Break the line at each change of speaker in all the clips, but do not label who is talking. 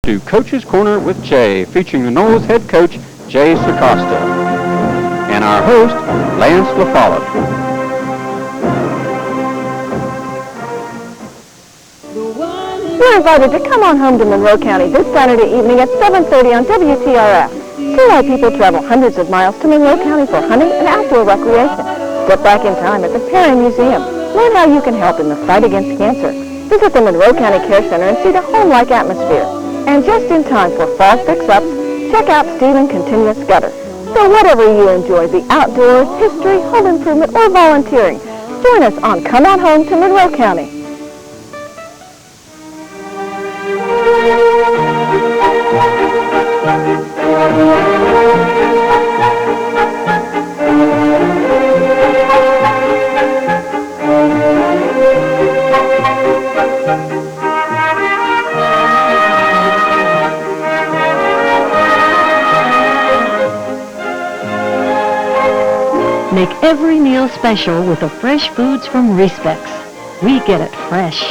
to Coach's Corner with Jay, featuring the Noles head coach, Jay Sacosta, and our host, Lance LaFollette.
You're invited to come on home to Monroe County this Saturday evening at 7:30 on WTRF. See why people travel hundreds of miles to Monroe County for hunting and outdoor recreation. Step back in time at the Perry Museum. Learn how you can help in the fight against cancer. Visit the Monroe County Care Center and see the home-like atmosphere. And just in time for fall fix-ups, check out Stephen Continuous Gutter. So whatever you enjoy, the outdoors, history, home improvement, or volunteering, join us on Come On Home to Monroe County.
Make every meal special with the fresh foods from Respex. We get it fresh.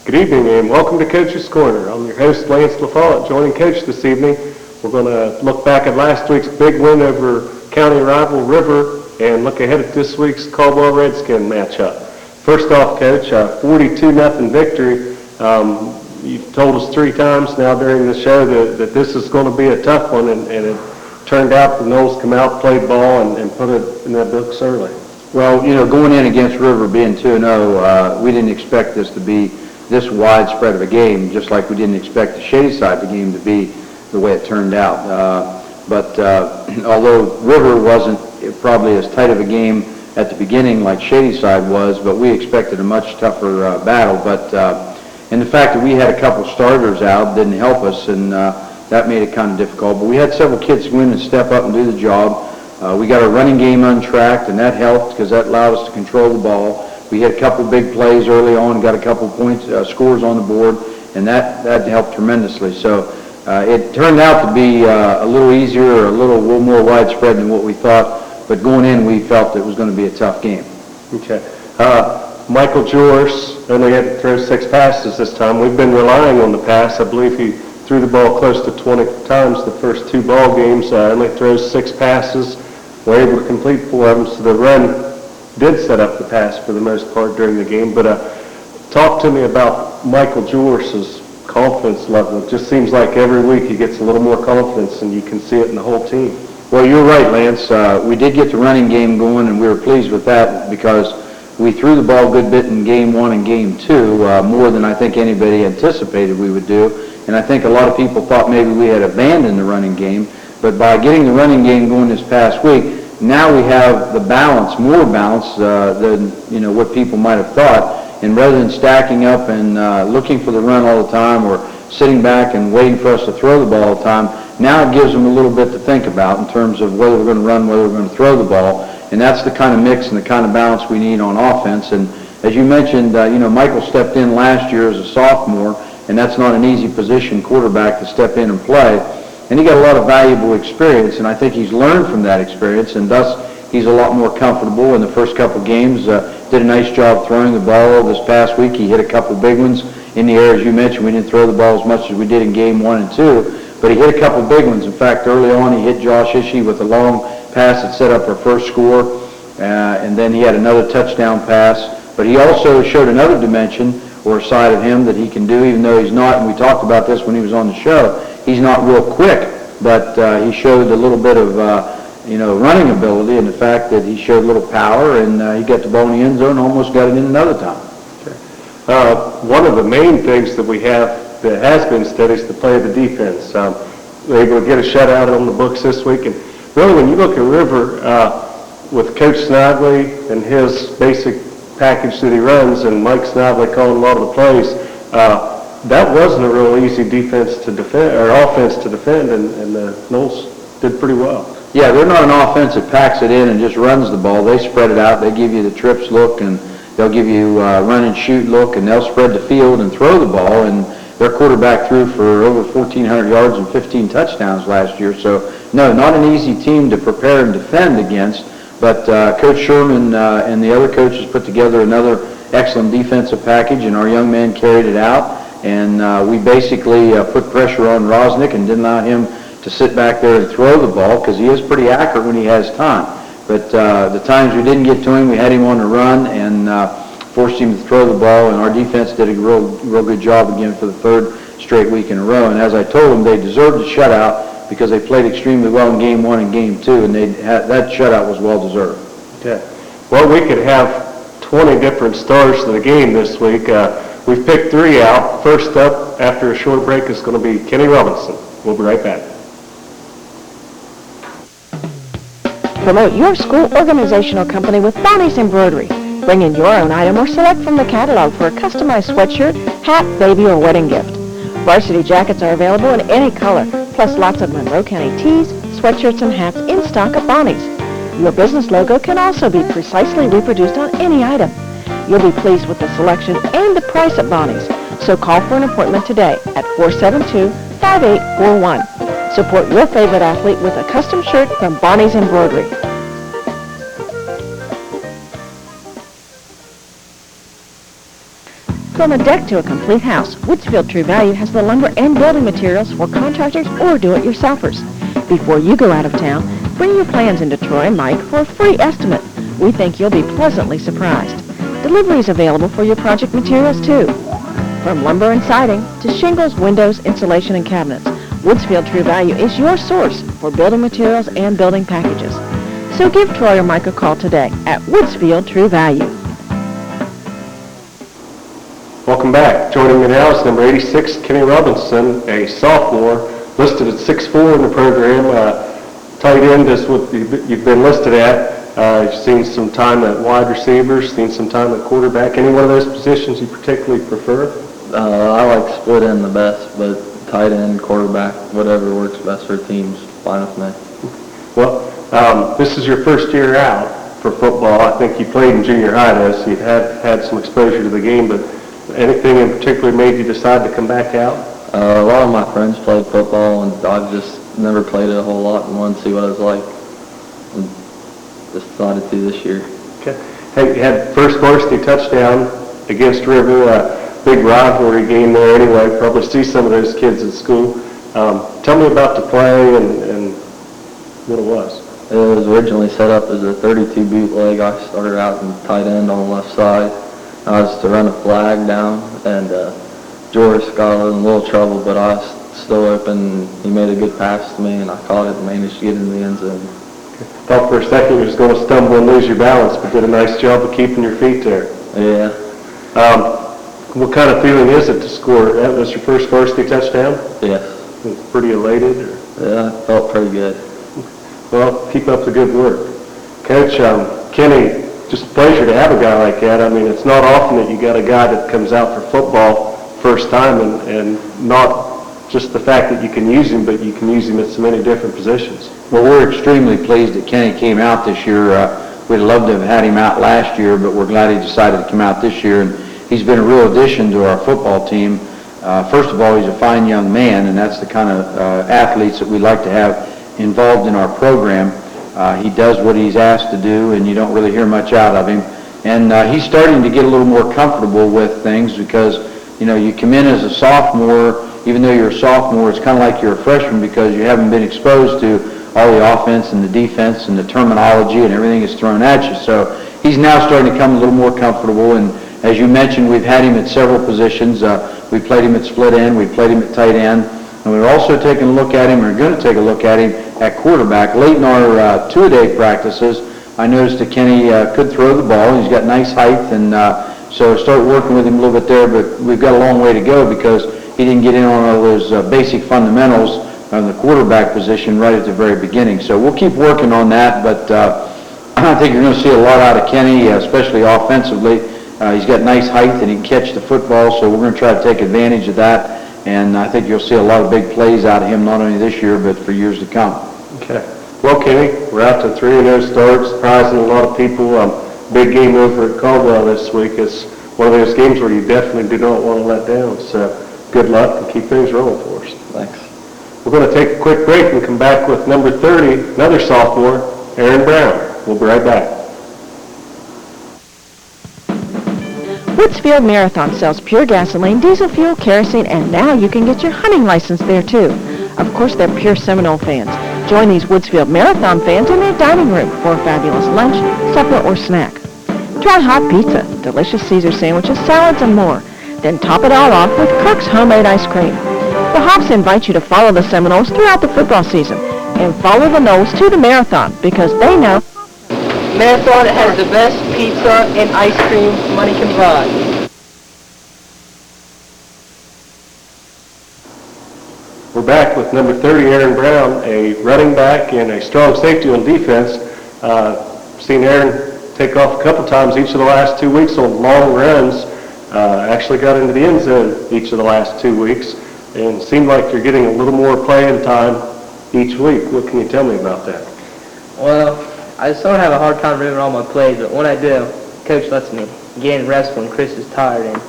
Good evening and welcome to Coach's Corner. I'm your host, Lance LaFollette. Joining Coach this evening, we're going to look back at last week's big win over county rival River and look ahead at this week's Caldwell Redskin matchup. First off, Coach, 42-0 victory. You've told us 3 times now during the show that this is going to be a tough one, and it turned out the Noles come out, played ball, and put it in their books early.
Well, you know, going in against River being 2-0, we didn't expect this to be this widespread of a game, just like we didn't expect the Shadyside the game to be the way it turned out. But although River wasn't probably as tight of a game at the beginning like Shadyside was, but we expected a much tougher battle. But and the fact that we had a couple starters out didn't help us, and that made it kind of difficult. But we had several kids go in and step up and do the job. We got our running game untracked, and that helped because that allowed us to control the ball. We had a couple big plays early on, got a couple points, scores on the board, and that helped tremendously. So it turned out to be a little easier, or a little more widespread than what we thought. But going in, we felt it was going to be a tough game.
Okay. Michael Jors only had to throw 6 passes this time. We've been relying on the pass. I believe he threw the ball close to 20 times the first 2 ball games. Only throws 6 passes. We're able to complete 4 of them, so the run did set up the pass for the most part during the game. But talk to me about Michael Jors's confidence level. It just seems like every week he gets a little more confidence, and you can see it in the whole team.
Well, you're right, Lance. We did get the running game going, and we were pleased with that because we threw the ball a good bit in Game 1 and Game 2, more than I think anybody anticipated we would do. And I think a lot of people thought maybe we had abandoned the running game. But by getting the running game going this past week, now we have the balance, more balance than what people might have thought. And rather than stacking up and looking for the run all the time, or sitting back and waiting for us to throw the ball all the time, now it gives them a little bit to think about in terms of whether we're going to run, whether we're going to throw the ball. And that's the kind of mix and the kind of balance we need on offense. And as you mentioned, Michael stepped in last year as a sophomore, and that's not an easy position, quarterback, to step in and play. And he got a lot of valuable experience, and I think he's learned from that experience, and thus he's a lot more comfortable. In the first couple games, did a nice job throwing the ball. This past week, he hit a couple big ones in the air. As you mentioned, we didn't throw the ball as much as we did in Game 1 and 2, but he hit a couple big ones. In fact, early on, he hit Josh Ishii with a long pass that set up our first score, and then he had another touchdown pass. But he also showed another dimension or side of him that he can do, even though he's not, and we talked about this when he was on the show, he's not real quick, but he showed a little bit of running ability, and the fact that he showed a little power, and he got the ball in the end zone and almost got it in another time.
Okay. One of the main things that we have that has been steady is the play of the defense. We're able to get a shutout on the books this week, and really when you look at River, with Coach Snodley and his basic package that he runs, and Mike Snodley calling a lot of the plays, that wasn't a real easy defense to defend, or offense to defend, and the Noles did pretty well.
Yeah, they're not an offense that packs it in and just runs the ball. They spread it out. They give you the trips look, and they'll give you run and shoot look, and they'll spread the field and throw the ball. And their quarterback threw for over 1,400 yards and 15 touchdowns last year. So, no, not an easy team to prepare and defend against. But Coach Sherman and the other coaches put together another excellent defensive package, and our young men carried it out. And we basically put pressure on Rosnick and didn't allow him to sit back there and throw the ball, because he is pretty accurate when he has time. But the times we didn't get to him, we had him on the run and forced him to throw the ball, and our defense did a real good job again for the third straight week in a row. And as I told them, they deserved a shutout because they played extremely well in Game 1 and Game 2, and that shutout was well deserved.
Okay. Well, we could have 20 different stars to the game this week. We've picked 3 out. First up, after a short break, is going to be Kenny Robinson. We'll be right back.
Promote your school organizational company with Bonnie's Embroidery. Bring in your own item or select from the catalog for a customized sweatshirt, hat, baby, or wedding gift. Varsity jackets are available in any color, plus lots of Monroe County tees, sweatshirts, and hats in stock at Bonnie's. Your business logo can also be precisely reproduced on any item. You'll be pleased with the selection and the price at Bonnie's, so call for an appointment today at 472-5841. Support your favorite athlete with a custom shirt from Bonnie's Embroidery. From a deck to a complete house, Woodsfield True Value has the lumber and building materials for contractors or do-it-yourselfers. Before you go out of town, bring your plans into Troy and Mike for a free estimate. We think you'll be pleasantly surprised. Delivery is available for your project materials, too. From lumber and siding to shingles, windows, insulation, and cabinets, Woodsfield True Value is your source for building materials and building packages. So give Troy or Mike a call today at Woodsfield True Value.
Welcome back. Joining me now is number 86, Kenny Robinson, a sophomore, listed at 6'4" in the program. Tight end is what you've been listed at. You've seen some time at wide receiver, seen some time at quarterback. Any one of those positions you particularly prefer?
I like split end the best, but tight end, quarterback, whatever works best for teams, fine with me.
Well, this is your first year out for football. I think you played in junior high, though, so you've had some exposure to the game, but anything in particular made you decide to come back out?
A lot of my friends played football, and I've just never played it a whole lot and wanted to see what it was like. And just decided to this year.
Okay. Hey, you had first varsity touchdown against River, big rivalry game there anyway. Probably see some of those kids at school. Tell me about the play and what it was.
It was originally set up as a 32 bootleg. I started out in tight end on the left side. I was to run a flag down, and Joris got in a little trouble, but I was still open. He made a good pass to me, and I caught it and managed to get into the end zone.
Thought for a second you were just going to stumble and lose your balance, but did a nice job of keeping your feet there.
Yeah.
What kind of feeling is it to score? That was your first varsity touchdown?
Yes.
Pretty elated? Or?
Yeah, I felt pretty good.
Well, keep up the good work. Coach, Kenny, just a pleasure to have a guy like that. I mean, it's not often that you got a guy that comes out for football first time and not just the fact that you can use him, but you can use him at so many different positions.
Well, we're extremely pleased that Kenny came out this year. We'd love to have had him out last year, but we're glad he decided to come out this year. And he's been a real addition to our football team. First of all, he's a fine young man, and that's the kind of athletes that we like to have involved in our program. He does what he's asked to do, and you don't really hear much out of him. And he's starting to get a little more comfortable with things because, you know, you come in as a sophomore, even though you're a sophomore, it's kind of like you're a freshman because you haven't been exposed to all the offense and the defense and the terminology and everything is thrown at you. So he's now starting to come a little more comfortable, and as you mentioned, we've had him at several positions. We played him at split end, we played him at tight end, and we're also taking a look at him, or going to take a look at him at quarterback. Late in our two-a-day practices, I noticed that Kenny could throw the ball. He's got nice height, and so start working with him a little bit there, but we've got a long way to go because he didn't get in on all those basic fundamentals on the quarterback position right at the very beginning. So we'll keep working on that, but I think you're going to see a lot out of Kenny, especially offensively. He's got nice height and he can catch the football, so we're going to try to take advantage of that. And I think you'll see a lot of big plays out of him, not only this year, but for years to come.
Okay. Well, Kenny, we're out to 3-0 start, surprising a lot of people. Big game over at Caldwell this week. It's one of those games where you definitely do not want to let down. So good luck and keep things rolling for us.
Thanks.
We're going to take a quick break and come back with number 30, another sophomore, Aaron Brown. We'll be right back.
Woodsfield Marathon sells pure gasoline, diesel fuel, kerosene, and now you can get your hunting license there too. Of course, they're pure Seminole fans. Join these Woodsfield Marathon fans in their dining room for a fabulous lunch, supper, or snack. Try hot pizza, delicious Caesar sandwiches, salads, and more. Then top it all off with Kirk's homemade ice cream. The Hops invite you to follow the Seminoles throughout the football season and follow the Noles to the marathon because they know
Marathon has the best pizza and ice cream money can buy.
We're back with number 30, Aaron Brown, a running back and a strong safety on defense. Seen Aaron take off a couple times each of the last 2 weeks on long runs. Actually got into the end zone each of the last 2 weeks, and seemed like you're getting a little more playing time each week. What can you tell me about that?
Well, I sort of have a hard time remembering all my plays, but when I do, Coach lets me get in reps when Chris is tired, and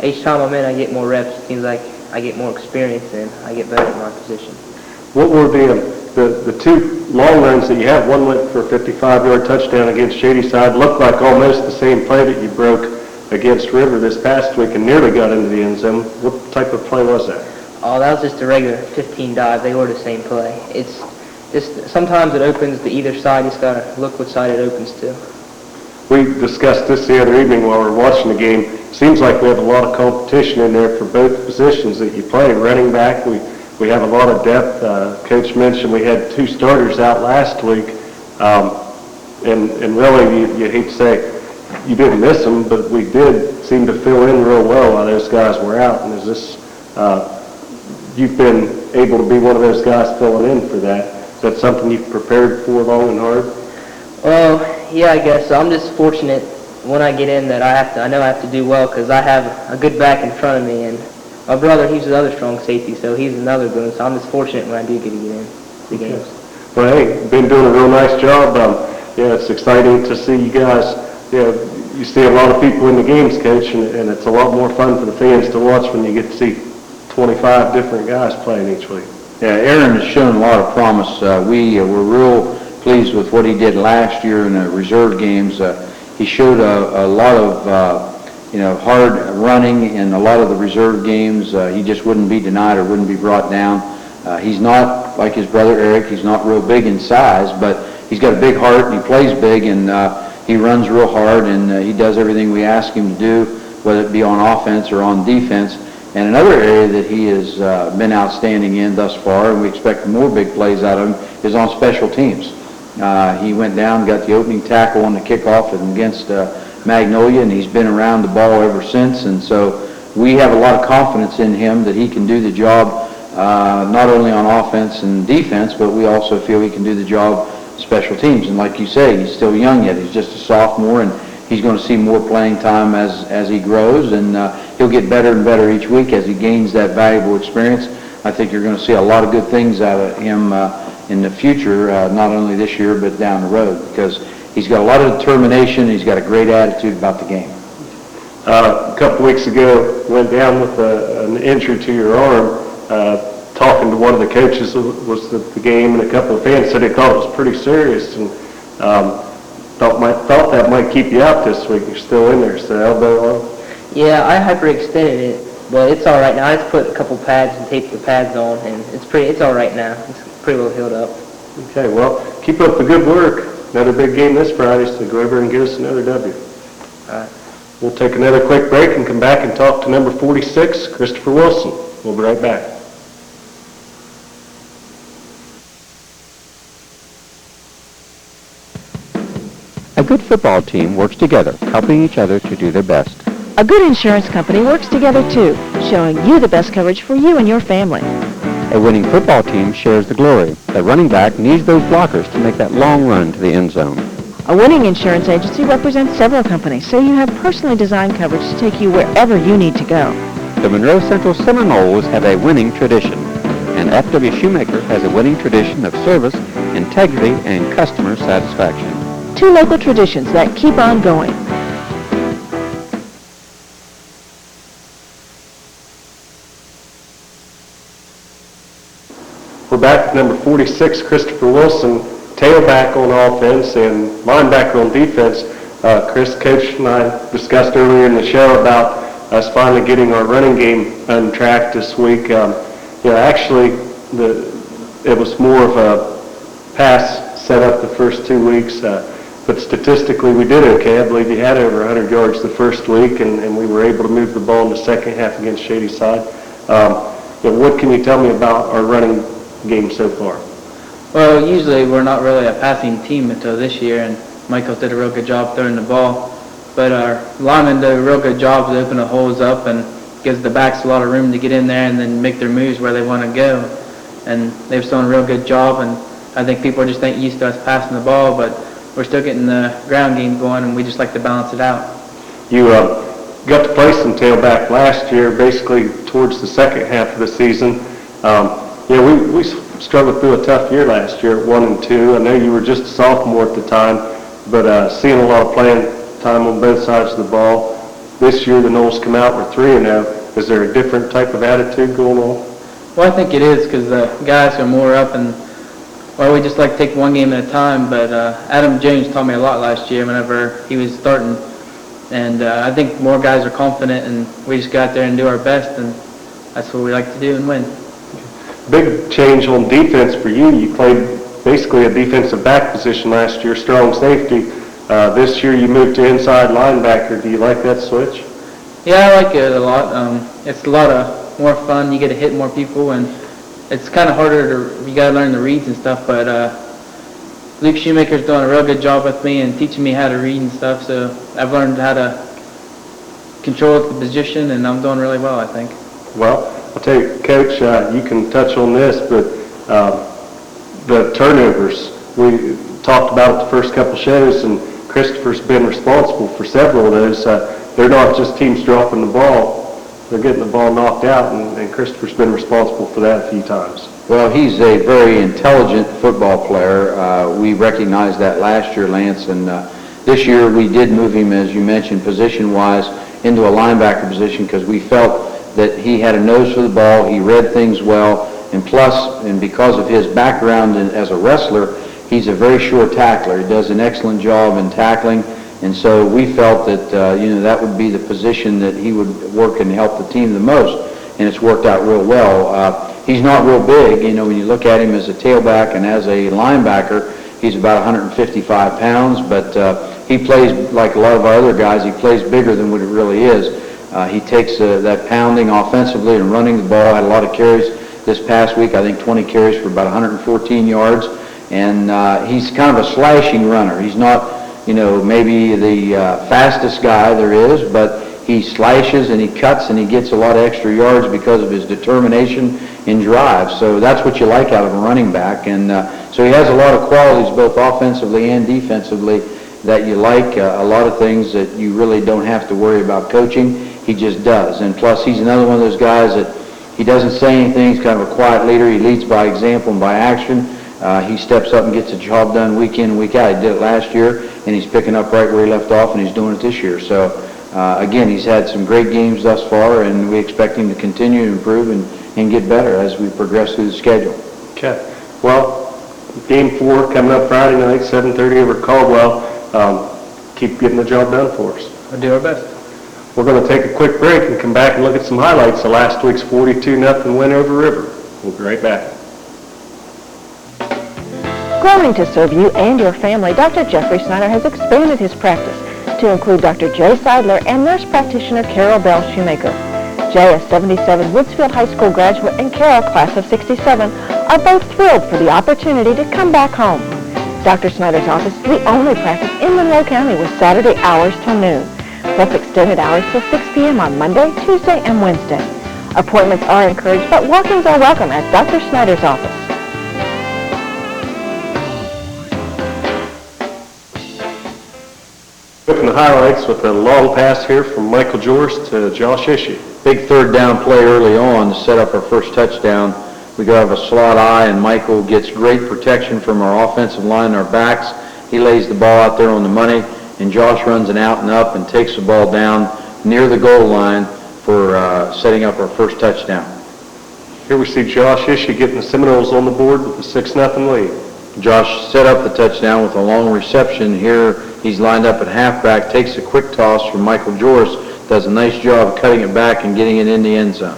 each time I'm in, I get more reps. It seems like I get more experience, and I get better at my position.
What were the two long runs that you have? One went for a 55-yard touchdown against Shadyside. Looked like almost the same play that you broke against River this past week and nearly got into the end zone. What type of play was that?
Oh, that was just a regular 15 dive. They were the same play. It's just sometimes it opens to either side. You just got to look what side it opens to.
We discussed this the other evening while we were watching the game. Seems like we have a lot of competition in there for both positions that you play. Running back, we have a lot of depth. Coach mentioned we had 2 starters out last week. And really, you hate to say you didn't miss them, but we did seem to fill in real well while those guys were out. And is this, you've been able to be one of those guys filling in for that. Is that something you've prepared for long and hard?
Well, yeah, I guess so. I'm just fortunate when I get in that I know I have to do well because I have a good back in front of me, and my brother, he's another strong safety, so he's another good one. So I'm just fortunate when I do get to get in the games.
Well, hey, you've been doing a real nice job. Yeah, it's exciting to see you guys. You see a lot of people in the games, Coach, and it's a lot more fun for the fans to watch when you get to see 25 different guys playing each week.
Yeah, Aaron has shown a lot of promise. We were real pleased with what he did last year in the reserve games. He showed a lot of, hard running in a lot of the reserve games. He just wouldn't be denied or wouldn't be brought down. He's not like his brother Eric. He's not real big in size, but he's got a big heart and he plays big, and he runs real hard, and he does everything we ask him to do, whether it be on offense or on defense. And another area that he has been outstanding in thus far, and we expect more big plays out of him, is on special teams. He went down, got the opening tackle on the kickoff against Magnolia, and he's been around the ball ever since. And so we have a lot of confidence in him that he can do the job not only on offense and defense, but we also feel he can do the job special teams. And like you say, he's still young yet. He's just a sophomore, and he's going to see more playing time as he grows, and he'll get better and better each week as he gains that valuable experience. I think you're going to see a lot of good things out of him in the future, not only this year but down the road, because he's got a lot of determination. He's got a great attitude about the game.
A couple weeks ago, went down with an injury to your arm. Talking to one of the coaches was the game, and a couple of fans said they thought it was pretty serious, and thought that might keep you out this week. You're still in there, so elbow on?
Yeah, I hyperextended it, but it's all right now. I just put a couple pads and taped the pads on, and it's all right now. It's pretty well healed up.
Okay, well, keep up the good work. Another big game this Friday, so go over and get us another W.
All right.
We'll take another quick break and come back and talk to number 46, Christopher Wilson. We'll be right back.
A good football team works together, helping each other to do their best.
A good insurance company works together too, showing you the best coverage for you and your family.
A winning football team shares the glory. The running back needs those blockers to make that long run to the end zone.
A winning insurance agency represents several companies, so you have personally designed coverage to take you wherever you need to go.
The Monroe Central Seminoles have a winning tradition, and F.W. Shoemaker has a winning tradition of service, integrity, and customer satisfaction.
Two local traditions that keep on going.
We're back to number 46, Christopher Wilson, tailback on offense and linebacker on defense. Chris, Coach and I discussed earlier in the show about us finally getting our running game on track this week. Actually, it was more of a pass set up the first 2 weeks, but statistically we did okay. I believe you had over 100 yards the first week, and we were able to move the ball in the second half against Shadyside. What can you tell me about our running game so far?
Well, usually we're not really a passing team until this year, and Michael did a real good job throwing the ball. But our linemen do a real good job to open the holes up and gives the backs a lot of room to get in there and then make their moves where they want to go. And they've done a real good job, and I think people just ain't used to us passing the ball, but we're still getting the ground game going, and we just like to balance it out.
You got to play some tailback last year, basically towards the second half of the season. We struggled through a tough year last year at 1-2. I know you were just a sophomore at the time, but seeing a lot of playing time on both sides of the ball. This year the Noles come out, we're 3-0. Is there a different type of attitude going on?
Well, I think it is because the guys are more up, and we just like to take one game at a time. But Adam Jones taught me a lot last year whenever he was starting, and I think more guys are confident, and we just go out there and do our best, and that's what we like to do and win.
Big change on defense for you. You played basically a defensive back position last year, strong safety. This year you moved to inside linebacker. Do you like that switch?
Yeah, I like it a lot. It's a lot of more fun. You get to hit more people, and it's kind of harder you got to learn the reads and stuff. But Luke Shoemaker's doing a real good job with me and teaching me how to read and stuff. So I've learned how to control the position, and I'm doing really well, I think.
Well, I'll tell you, Coach, you can touch on this, but the turnovers, we talked about it the first couple shows, and Christopher's been responsible for several of those. They're not just teams dropping the ball, they're getting the ball knocked out, and Christopher's been responsible for that a few times.
Well, he's a very intelligent football player. We recognized that last year, Lance, and this year we did move him, as you mentioned, position-wise into a linebacker position because we felt that he had a nose for the ball, he read things well, and plus, and because of his background as a wrestler, he's a very sure tackler. He does an excellent job in tackling, and so we felt that that would be the position that he would work and help the team the most, and it's worked out real well. He's not real big, when you look at him as a tailback and as a linebacker, he's about 155 pounds, but he plays like a lot of our other guys. He plays bigger than what it really is. He takes that pounding offensively and running the ball. Had a lot of carries this past week. I think 20 carries for about 114 yards. And he's kind of a slashing runner. He's not, maybe the fastest guy there is, but he slashes and he cuts and he gets a lot of extra yards because of his determination and drive. So that's what you like out of a running back. And so he has a lot of qualities, both offensively and defensively, that you like. A lot of things that you really don't have to worry about coaching. He just does. And plus, he's another one of those guys that he doesn't say anything. He's kind of a quiet leader. He leads by example and by action. He steps up and gets the job done week in and week out. He did it last year, and he's picking up right where he left off, and he's doing it this year. So, again, he's had some great games thus far, and we expect him to continue to improve and get better as we progress through the schedule.
Okay. Well, Game 4 coming up Friday night, 7:30 over Caldwell. Keep getting the job done for us.
We'll do our best.
We're going to take a quick break and come back and look at some highlights of last week's 42-0 win over River. We'll be right back.
Growing to serve you and your family, Dr. Jeffrey Snyder has expanded his practice to include Dr. Jay Seidler and nurse practitioner Carol Bell Shoemaker. Jay, a 77 Woodsfield High School graduate, and Carol, class of 67, are both thrilled for the opportunity to come back home. Dr. Snyder's office is the only practice in Monroe County with Saturday hours till noon, plus extended hours till 6 p.m. on Monday, Tuesday, and Wednesday. Appointments are encouraged, but walk-ins are welcome at Dr. Snyder's office.
Looking at the highlights with a long pass here from Michael Jors to Josh Ishii.
Big third down play early on to set up our first touchdown. We go have a slot eye, and Michael gets great protection from our offensive line, our backs. He lays the ball out there on the money, and Josh runs an out and up and takes the ball down near the goal line for setting up our first touchdown.
Here we see Josh Ishii getting the Seminoles on the board with a 6-0 lead.
Josh set up the touchdown with a long reception. Here he's lined up at halfback, takes a quick toss from Michael Joris, does a nice job of cutting it back and getting it in the end zone.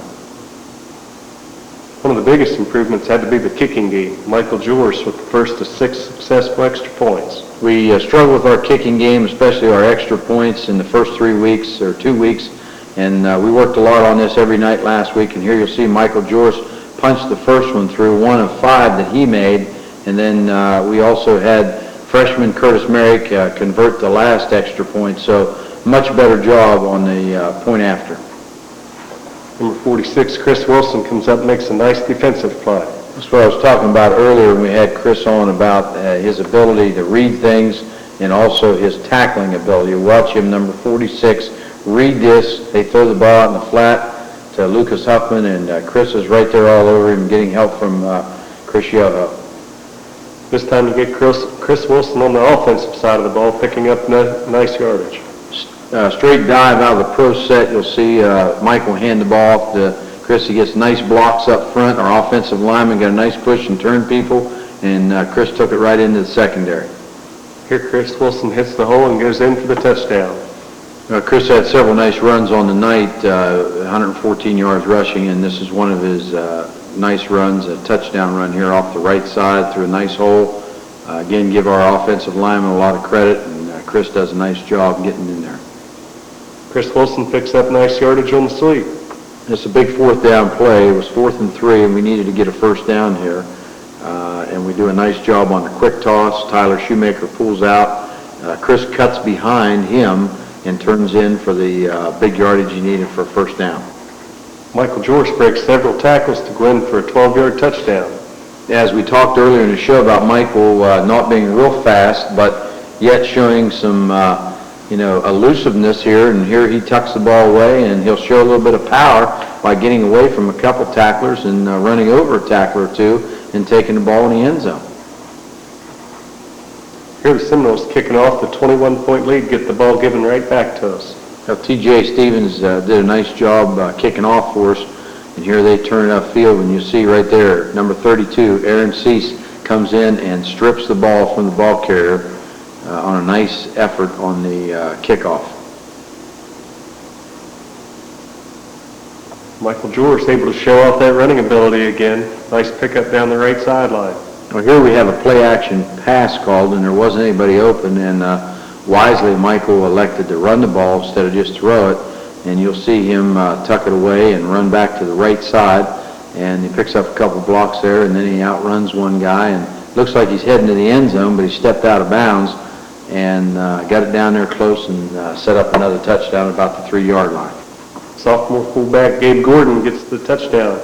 One of the biggest improvements had to be the kicking game. Michael Joris with the first of 6 successful extra points.
We struggled with our kicking game, especially our extra points in the first 2 weeks, and we worked a lot on this every night last week, and here you'll see Michael Joris punch the first one through, 1 of 5 that he made, and then we also had freshman Curtis Merrick convert the last extra point, so much better job on the point after.
Number 46, Chris Wilson, comes up and makes a nice defensive play.
That's what I was talking about earlier when we had Chris on about his ability to read things and also his tackling ability. You watch him, number 46, read this. They throw the ball out in the flat to Lucas Huffman, and Chris is right there all over him, getting help from Chris Yoho.
This time you get Chris Wilson on the offensive side of the ball, picking up nice yardage.
Straight dive out of the pro set. You'll see Michael hand the ball off to Chris. He gets nice blocks up front. Our offensive lineman got a nice push and turn people, and Chris took it right into the secondary.
Here Chris Wilson hits the hole and goes in for the touchdown.
Chris had several nice runs on the night, 114 yards rushing, and this is one of his nice runs, a touchdown run here off the right side through a nice hole. Again, give our offensive lineman a lot of credit, and Chris does a nice job getting in there.
Chris Wilson picks up nice yardage on the sweep.
It's a big 4th down play. It was 4th and 3, and we needed to get a first down here. And we do a nice job on the quick toss. Tyler Shoemaker pulls out. Chris cuts behind him and turns in for the big yardage he needed for a first down.
Michael Joris breaks several tackles to go in for a 12-yard touchdown.
As we talked earlier in the show about Michael not being real fast, but yet showing some elusiveness here, and here he tucks the ball away, and he'll show a little bit of power by getting away from a couple tacklers and running over a tackler or two and taking the ball in the end zone.
Here the Seminoles kicking off the 21-point lead, get the ball given right back to us.
Now, T.J. Stevens did a nice job kicking off for us, and here they turn it upfield, and you see right there, number 32, Aaron Cease, comes in and strips the ball from the ball carrier on a nice effort on the kickoff.
Michael Joris able to show off that running ability again. Nice pickup down the right sideline.
Well, here we have a play-action pass called, and there wasn't anybody open, and wisely Michael elected to run the ball instead of just throw it, and you'll see him tuck it away and run back to the right side, and he picks up a couple blocks there, and then he outruns one guy, and looks like he's heading to the end zone, but he stepped out of bounds and got it down there close and set up another touchdown about the 3-yard line.
Sophomore fullback Gabe Gordon gets the touchdown.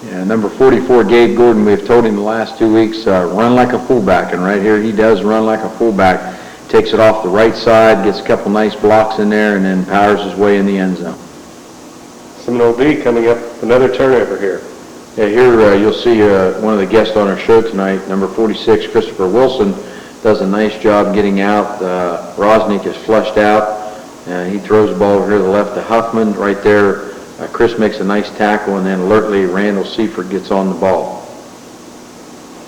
Yeah, number 44, Gabe Gordon, we've told him the last 2 weeks, run like a fullback, and right here he does run like a fullback. Takes it off the right side, gets a couple nice blocks in there, and then powers his way in the end zone.
Seminole D coming up with another turnover here.
Yeah, here you'll see one of the guests on our show tonight, number 46, Christopher Wilson, does a nice job getting out. Rosnick is flushed out. He throws the ball over here to the left to Huffman. Right there, Chris makes a nice tackle, and then alertly Randall Seifert gets on the ball.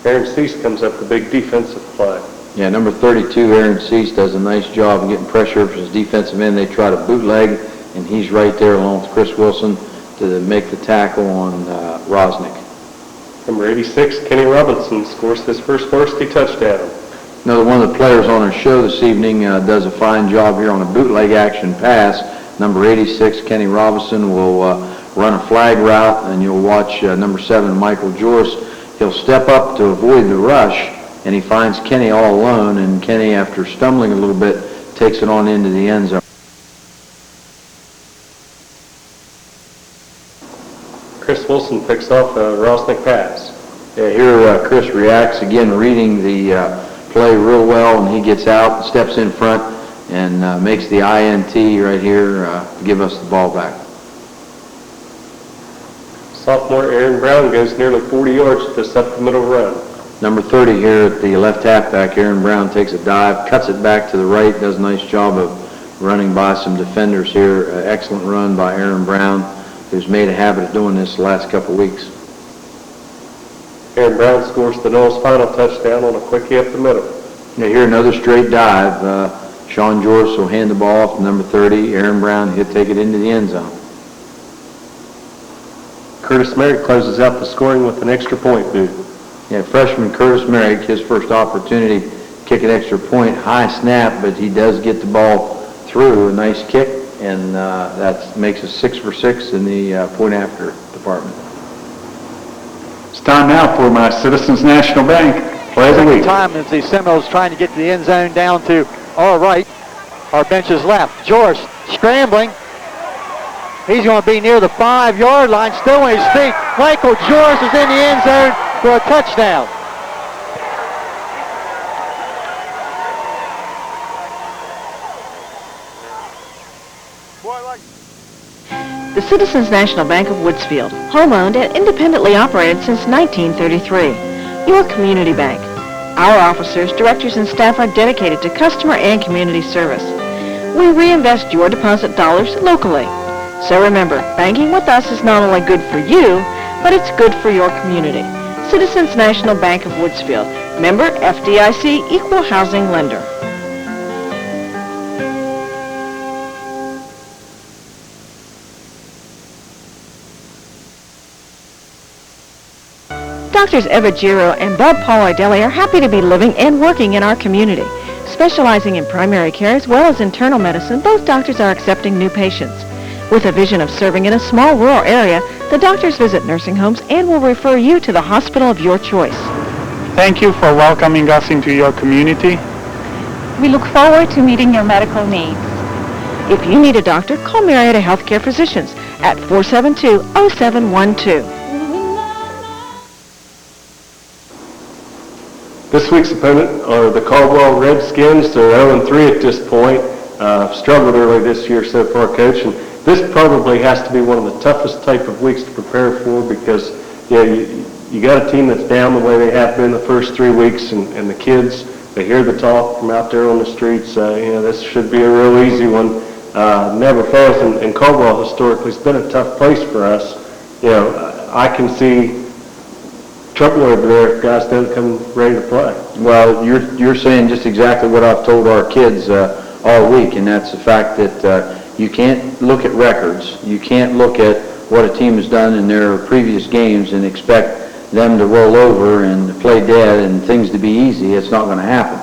Aaron Cease comes up with a big defensive play.
Yeah, number 32, Aaron Cease, does a nice job of getting pressure for his defensive end. They try to bootleg, and he's right there along with Chris Wilson to make the tackle on Rosnick.
Number 86, Kenny Robinson, scores his first varsity touchdown.
Another one of the players on our show this evening does a fine job here on a bootleg action pass. Number 86, Kenny Robinson, will run a flag route, and you'll watch number 7, Michael Joris. He'll step up to avoid the rush, and he finds Kenny all alone, and Kenny, after stumbling a little bit, takes it on into the end zone.
Chris Wilson picks off a Rosnick pass.
Yeah, here Chris reacts, again reading the play real well, and he gets out, steps in front, and makes the INT right here to give us the ball back.
Sophomore Aaron Brown goes nearly 40 yards to this up the middle run.
Number 30 here at the left halfback, Aaron Brown, takes a dive, cuts it back to the right, does a nice job of running by some defenders here. Excellent run by Aaron Brown, who's made a habit of doing this the last couple of weeks.
Aaron Brown scores the Noles' final touchdown on a quickie up the middle.
Now here another straight dive. Sean Joris will hand the ball off to number 30. Aaron Brown, he'll take it into the end zone.
Curtis Merrick closes out the scoring with an extra point boot.
Yeah, freshman Curtis Merrick, his first opportunity, kick an extra point, high snap, but he does get the ball through, a nice kick, and that makes us 6 for 6 in the point after department.
It's time now for my Citizens National Bank Play of the Week.
Time as the Seminoles trying to get to the end zone down to our right, our bench is left. Joris scrambling. He's going to be near the 5-yard line, still on his feet. Michael Joris is in the end zone for a touchdown.
The Citizens National Bank of Woodsfield, home-owned and independently operated since 1933. Your community bank. Our officers, directors, and staff are dedicated to customer and community service. We reinvest your deposit dollars locally. So remember, banking with us is not only good for you, but it's good for your community. Citizens National Bank of Woodsfield, member FDIC, equal housing lender. Doctors Eva Giro and Bob Paulidelli are happy to be living and working in our community. Specializing in primary care as well as internal medicine, both doctors are accepting new patients. With a vision of serving in a small rural area, the doctors visit nursing homes and will refer you to the hospital of your choice.
Thank you for welcoming us into your community.
We look forward to meeting your medical needs.
If you need a doctor, call Marietta Healthcare Physicians at 472-0712.
This week's opponent are the Caldwell Redskins. They're 0-3 at this point. Struggled early this year so far, Coach. And this probably has to be one of the toughest type of weeks to prepare for because you got a team that's down the way they have been the first 3 weeks, and the kids, they hear the talk from out there on the streets. This should be a real easy one. Never fails, and Caldwell historically has been a tough place for us. I can see trouble over there if guys don't come ready to play.
Well, you're saying just exactly what I've told our kids all week, and that's the fact that you can't look at records. You can't look at what a team has done in their previous games and expect them to roll over and play dead and things to be easy. It's not going to happen.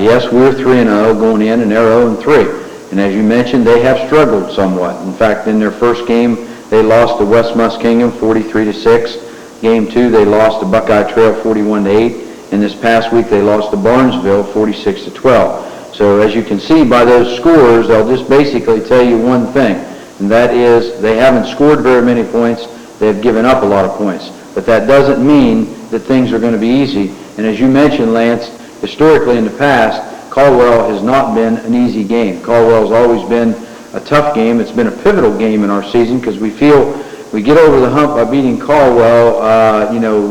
Yes, we're 3-0 going in, and they're 0-3. And as you mentioned, they have struggled somewhat. In fact, in their first game, they lost to West Muskingum 43-6. Game 2, they lost to Buckeye Trail 41-8. And this past week, they lost to Barnesville 46-12. So as you can see by those scores, they'll just basically tell you one thing, and that is they haven't scored very many points. They've given up a lot of points. But that doesn't mean that things are going to be easy. And as you mentioned, Lance, historically in the past, Caldwell has not been an easy game. Caldwell's always been a tough game. It's been a pivotal game in our season because we feel we get over the hump by beating Caldwell.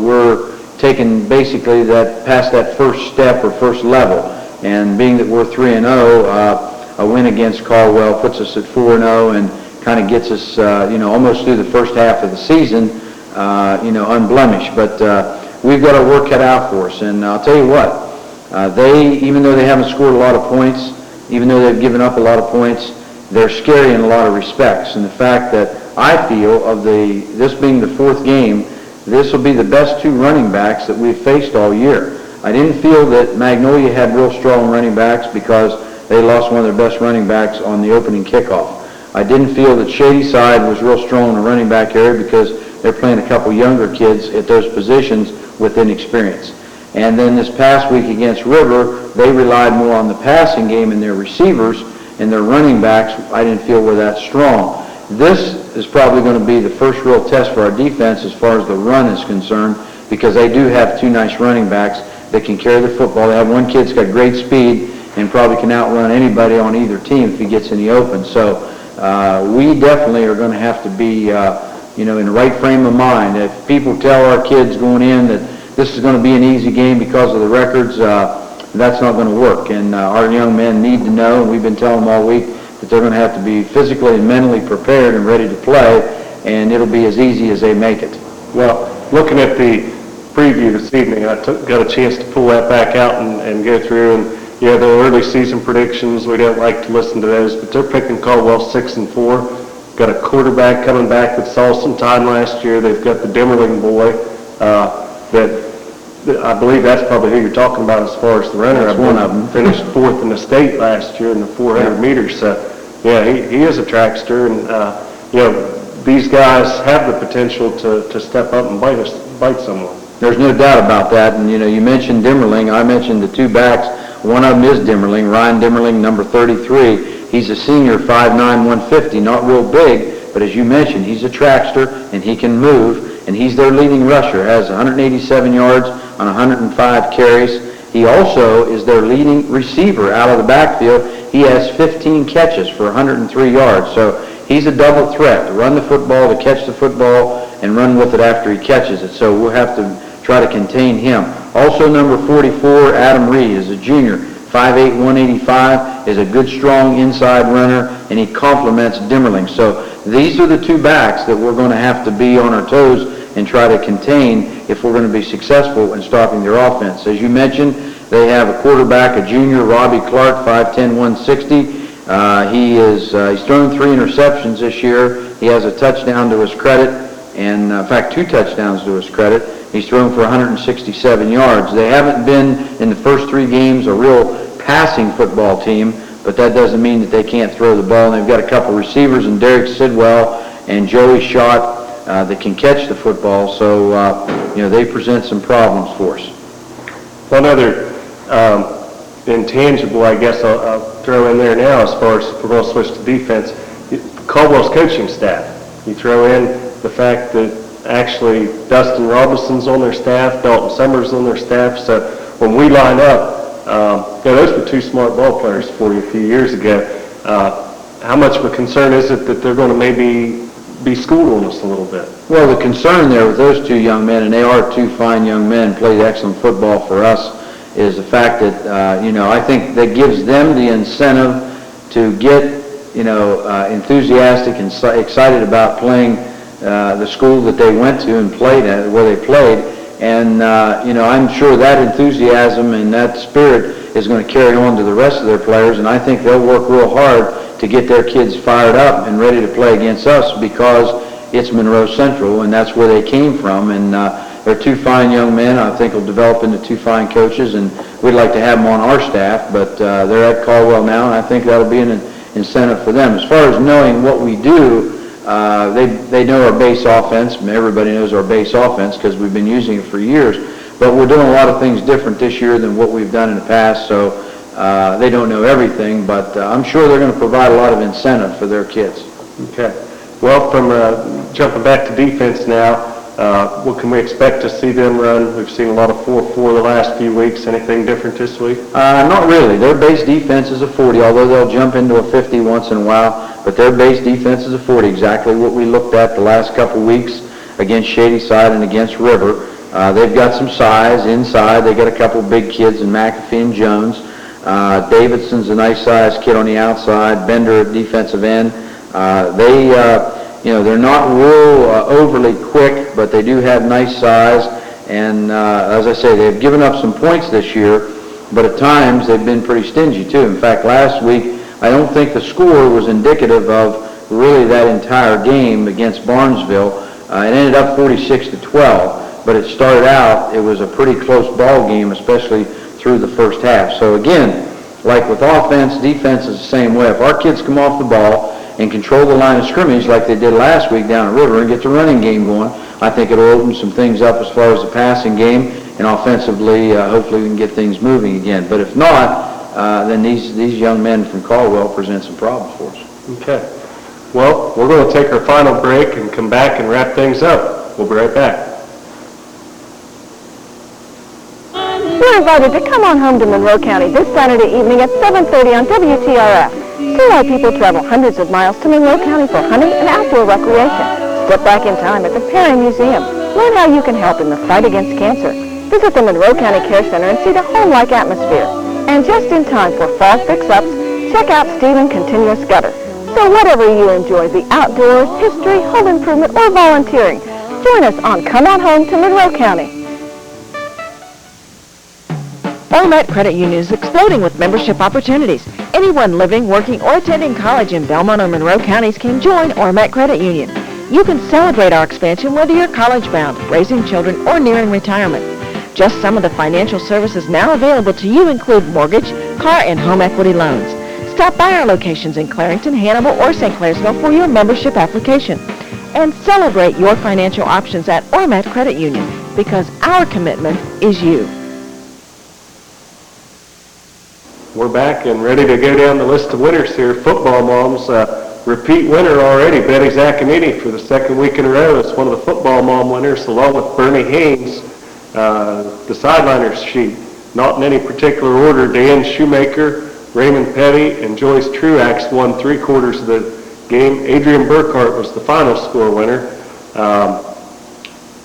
We're taking basically past that first step or first level. And being that we're 3-0, a win against Caldwell puts us at 4-0 and kind of gets us, almost through the first half of the season, unblemished. But we've got our work cut out for us. And I'll tell you what, even though they haven't scored a lot of points, even though they've given up a lot of points, they're scary in a lot of respects. And the fact that I feel this being the fourth game, this will be the best 2 running backs that we've faced all year. I didn't feel that Magnolia had real strong running backs because they lost one of their best running backs on the opening kickoff. I didn't feel that Shadyside was real strong in the running back area because they're playing a couple younger kids at those positions with inexperience. And then this past week against River, they relied more on the passing game and their receivers, and their running backs I didn't feel were that strong. This is probably going to be the first real test for our defense as far as the run is concerned because they do have 2 nice running backs that can carry the football. They have one kid that's got great speed and probably can outrun anybody on either team if he gets in the open. So we definitely are going to have to be, in the right frame of mind. If people tell our kids going in that this is going to be an easy game because of the records, that's not going to work. And our young men need to know, and we've been telling them all week, that they're going to have to be physically and mentally prepared and ready to play, and it'll be as easy as they make it.
Well, looking at the preview this evening. I got a chance to pull that back out and go through, and yeah, the early season predictions, we don't like to listen to those, but they're picking Caldwell 6-4. Got a quarterback coming back that saw some time last year. They've got the Demmerling boy that I believe that's probably who you're talking about as far as the runner.
That's one of them.
Finished 4th in the state last year in the 400 meters. So, yeah, he is a trackster, and you know, these guys have the potential to step up and bite someone.
There's no doubt about that, and you know, you mentioned Demmerling. I mentioned the two backs. One of them is Demmerling, Ryan Demmerling, number 33. He's a senior, 5'9", 150, not real big, but as you mentioned, he's a trackster, and he can move, and he's their leading rusher, has 187 yards on 105 carries. He also is their leading receiver out of the backfield. He has 15 catches for 103 yards, so he's a double threat, to run the football, to catch the football, and run with it after he catches it, so we'll have to try to contain him. Also, number 44, Adam Reed, is a junior, 5'8", 185, is a good, strong inside runner, and he complements Demmerling. So these are the two backs that we're going to have to be on our toes and try to contain if we're going to be successful in stopping their offense. As you mentioned, they have a quarterback, a junior, Robbie Clark, 5'10", 160. He's thrown 3 interceptions this year. He has a touchdown to his credit, and in fact, 2 touchdowns to his credit. He's thrown for 167 yards. They haven't been, in the first 3 games, a real passing football team, but that doesn't mean that they can't throw the ball. And they've got a couple receivers in Derek Sidwell and Joey Schott that can catch the football. So, you know, they present some problems for us.
One other intangible, I guess I'll throw in there now, as far as we're going to switch to defense, Caldwell's coaching staff. You throw in the fact that actually Dustin Robinson's on their staff, Dalton Summers on their staff, so when we line up, those were 2 smart ball players for you a few years ago. How much of a concern is it that they're going to maybe be schooled on us a little bit?
Well, the concern there with those 2 young men, and they are 2 fine young men, played excellent football for us, is the fact that, you know, I think that gives them the incentive to get, you know, enthusiastic and excited about playing the school that they went to and played at, where they played. And, you know, I'm sure that enthusiasm and that spirit is going to carry on to the rest of their players, and I think they'll work real hard to get their kids fired up and ready to play against us, because it's Monroe Central, and that's where they came from. And they're 2 fine young men. I think will develop into 2 fine coaches, and we'd like to have them on our staff, but they're at Caldwell now, and I think that'll be an incentive for them. As far as knowing what we do, they know our base offense. Everybody knows our base offense because we've been using it for years, but we're doing a lot of things different this year than what we've done in the past, so they don't know everything, but I'm sure they're going to provide a lot of incentive for their kids.
Okay. Well, from jumping back to defense now, what can we expect to see them run? We've seen a lot of 4-4 the last few weeks. Anything different this week?
Not really. Their base defense is a 40, although they'll jump into a 50 once in a while. But their base defense is a 40, exactly what we looked at the last couple weeks against Shadyside and against River. They've got some size inside. They got a couple big kids in McAfee and Jones. Davidson's a nice sized kid on the outside. Bender at defensive end. They're not real overly quick, but they do have nice size. And as I say, they've given up some points this year, but at times they've been pretty stingy too. In fact, last week, I don't think the score was indicative of really that entire game against Barnesville. It ended up 46-12, but it started out, it was a pretty close ball game, especially through the first half. So again, like with offense, defense is the same way. If our kids come off the ball and control the line of scrimmage like they did last week down at River and get the running game going, I think it'll open some things up as far as the passing game, and offensively, hopefully we can get things moving again. But if not, then these young men from Caldwell present some problems for us.
Okay. Well, we're going to take our final break and come back and wrap things up. We'll be right back.
You're invited to come on home to Monroe County this Saturday evening at 7:30 on WTRF. See why people travel hundreds of miles to Monroe County for hunting and outdoor recreation. Step back in time at the Perry Museum. Learn how you can help in the fight against cancer. Visit the Monroe County Care Center and see the home-like atmosphere. And just in time for fall fix-ups, check out Stephen Continuous Gutter. So whatever you enjoy, the outdoors, history, home improvement, or volunteering, join us on Come On Home to Monroe County.
Ormat Credit Union is exploding with membership opportunities. Anyone living, working, or attending college in Belmont or Monroe counties can join Ormat Credit Union. You can celebrate our expansion whether you're college-bound, raising children, or nearing retirement. Just some of the financial services now available to you include mortgage, car, and home equity loans. Stop by our locations in Clarington, Hannibal, or St. Clairsville for your membership application. And celebrate your financial options at Ormat Credit Union, because our commitment is you.
We're back and ready to go down the list of winners here. Football moms, repeat winner already, Betty Zaccanini for the second week in a row. It's one of the football mom winners, along with Bernie Haynes, the sideliners sheet. Not in any particular order, Dan Shoemaker, Raymond Petty, and Joyce Truax won 3/4 of the game. Adrian Burkhart was the final score winner.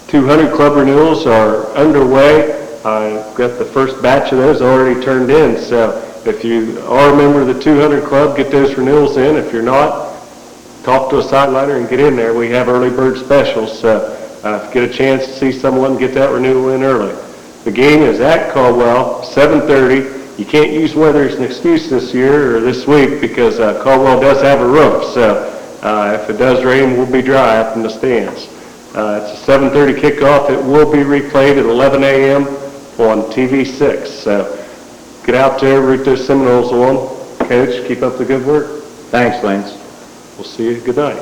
200 club renewals are underway. I've got the first batch of those already turned in, so if you are a member of the 200 Club, get those renewals in. If you're not, talk to a sideliner and get in there. We have early bird specials, so if you get a chance to see someone, get that renewal in early. The game is at Caldwell, 7:30. You can't use weather as an excuse this year or this week because Caldwell does have a roof, so if it does rain, we'll be dry up in the stands. It's a 7:30 kickoff. It will be replayed at 11 a.m. on TV6, so get out there, root those Seminoles on. Coach, keep up the good work.
Thanks, Lance.
We'll see you. Good night.